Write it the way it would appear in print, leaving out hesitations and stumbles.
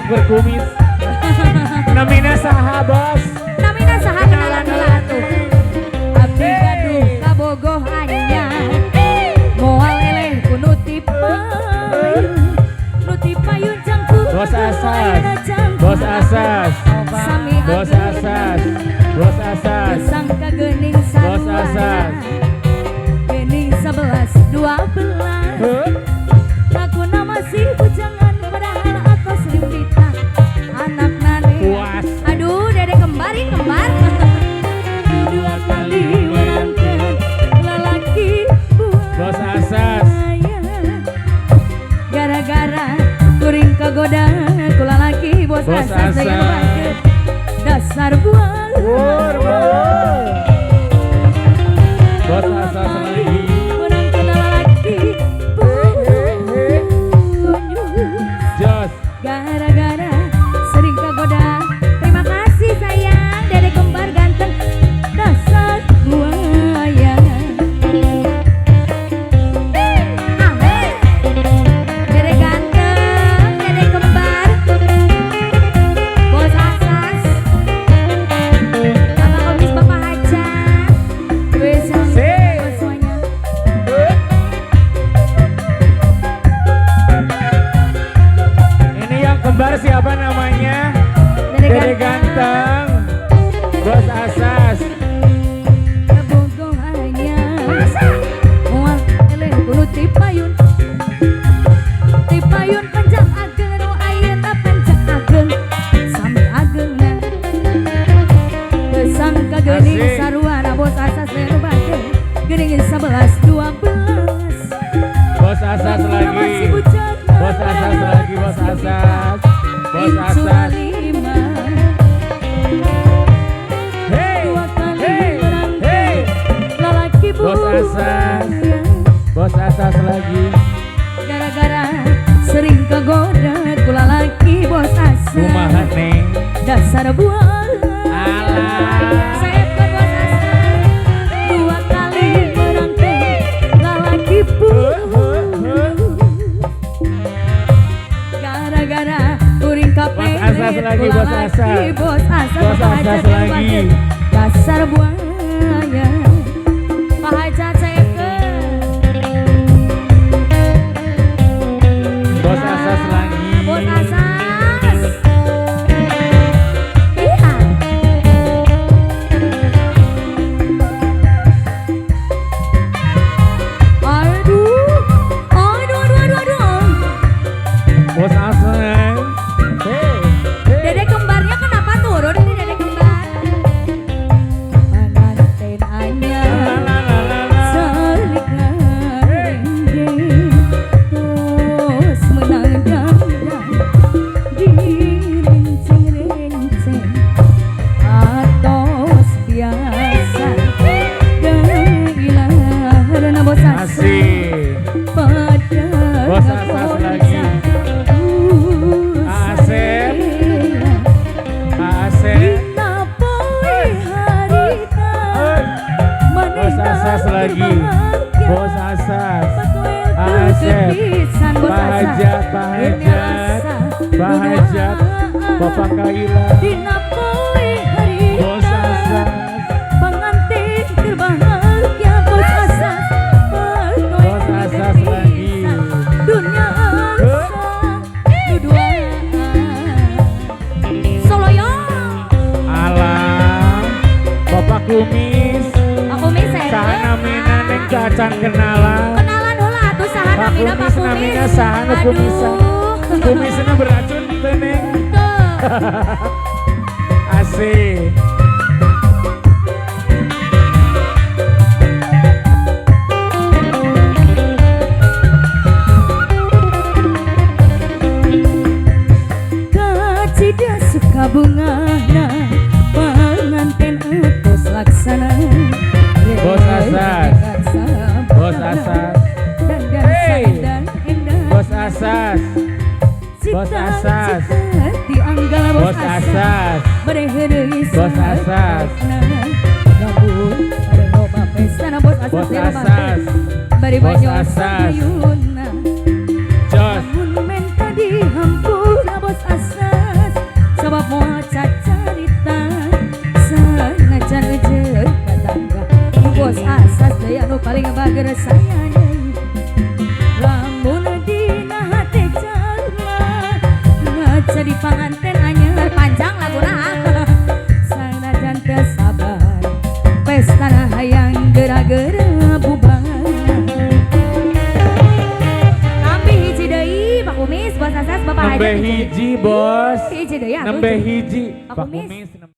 berkumis. Namina saha bos? Namina saha kenalan heula atuh. Abdi gaduh kabogoh anyar. Moal eleh ku nu tipayun cangku. Bos asas. Bos asas. Bos asas. Bos asas. Sangka geuning sarua. Bos asas. Geuning 11 12. Aku masih bujangan padahal aku selimpitan anak nane. Puas. Aduh dede kembar dua kali merangkak lelaki buaya. Bos asas. Gara-gara kuring kagoda ku lalaki bos asas saya bangkit dasar buaya. Bos asas lagi. Gara-gara sering kagoda. Terima kasih sayang dede kembar ganteng dasar buaya. Dede ganteng, dede kembar, bos asas, abang komis bapak haja, gue semuanya. Kembar siapa namanya? Dede ganteng. Bos asas. Kabogoh anyar. Moal eleh kudu tipayun. Tipayun panjang ageng nu ayeuna panjang ageng. Sami ageungna. Teu sangka geuning saruana bos asas nu bageng. Geuning 11 12. Bos asas lagi. Bos asas lagi, bos asas. Bos asas. Bos asas. Bos asas lagi. Gara-gara sering kegoda ku lalaki bos asas. Kumaha neng? Dasar buaya. Alah. Saepkeun bos asas. Dua kali merangkak lalaki gara-gara kuring kape. Bos asas lagi, bos asas. Bos asas. Bos asas lagi. Dasar buaya. Pahaja saepkeun. Bos asas lagi. Bos asas. Iya. Aduh. Bos asas. Dede kembarnya kenapa turun ini dede kembar? Bos Asas lagi. Asep. Asep. Bos Asas lagi. Bos Asas. Asep. Pak Hajat. Pak Hajat. Pak Hajat. Bapak Kaila. Bos Asas. Pengantin terbahagia Bos Asas. Bos Asas lagi. Dunia asa berduaan. Solo yo. Alam. Bapak Kumis. Aku misal. Sahana mina neng kacang kenalan. Kenalan heula atuh sahana Pak mina Pak Kumis Kumis. namanya sahana kumisan. Kumisnya beracun teh neng. Asik. Kacida suka bungana pengantin utus laksana. Bos Asas. Bos Asas. Hey. Bos Asas. Bos Asas. Bos Asas. Bos Asas. Bos Asas. Bari Bos banyak Asas. sayuna. Jos. Lamun tadi hampura Bos Asas. Sebab mau cacarita sanajan ujeur katangga. Bos Asas daya nu paling bager saya deui. Lamun dina hate jalma ngaca di panganten anyar panjang laguna. Sanajan teu sabar pestana hayang geura-geura bubar. Ambi hiji deui Pak Kumis, Bos Asas, Bapak Hajat. Nembe hiji bos. Hiji deui atuh. Nembe hiji. Pak Pak Kumis. Kumis.